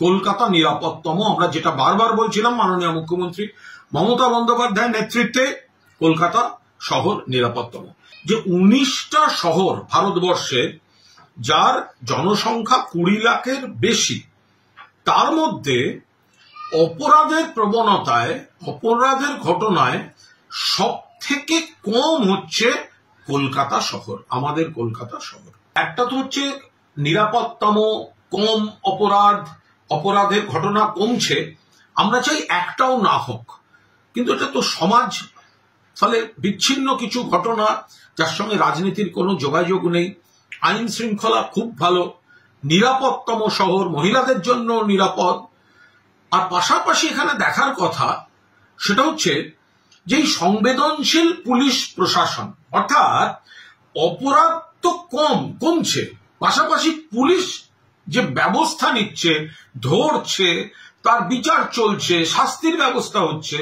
কলকাতা নিরাপদতম। আমরা যেটা বারবার বলছিলাম, মাননীয় মুখ্যমন্ত্রী মমতা বন্দ্যোপাধ্যায়ের নেতৃত্বে কলকাতা শহর নিরাপদতম। যে 19টা শহর ভারতবর্ষে যার জনসংখ্যা 20 লাখের বেশি, তার মধ্যে অপরাধের প্রবণতায়, অপরাধের ঘটনায় সব থেকে কম হচ্ছে কলকাতা শহর, আমাদের কলকাতা শহর। একটা তো হচ্ছে নিরাপদতম, কম অপরাধের ঘটনা কমছে, আমরা চাই একটাও না হোক, কিন্তু এটা তো সমাজ, ফলে বিচ্ছিন্ন কিছু ঘটনা যার সঙ্গে রাজনীতির কোনো যোগাযোগ নেই। আইন শৃঙ্খলা খুব ভালো, নিরাপদতম শহর, মহিলাদের জন্য নিরাপদ। আর পাশাপাশি এখানে দেখার কথা সেটা হচ্ছে যে সংবেদনশীল পুলিশ প্রশাসন, অর্থাৎ অপরাধ তো কমছে, পাশাপাশি পুলিশ যে ব্যবস্থা নিচ্ছে, ধরছে, তার বিচার চলছে, শাস্তির ব্যবস্থা হচ্ছে,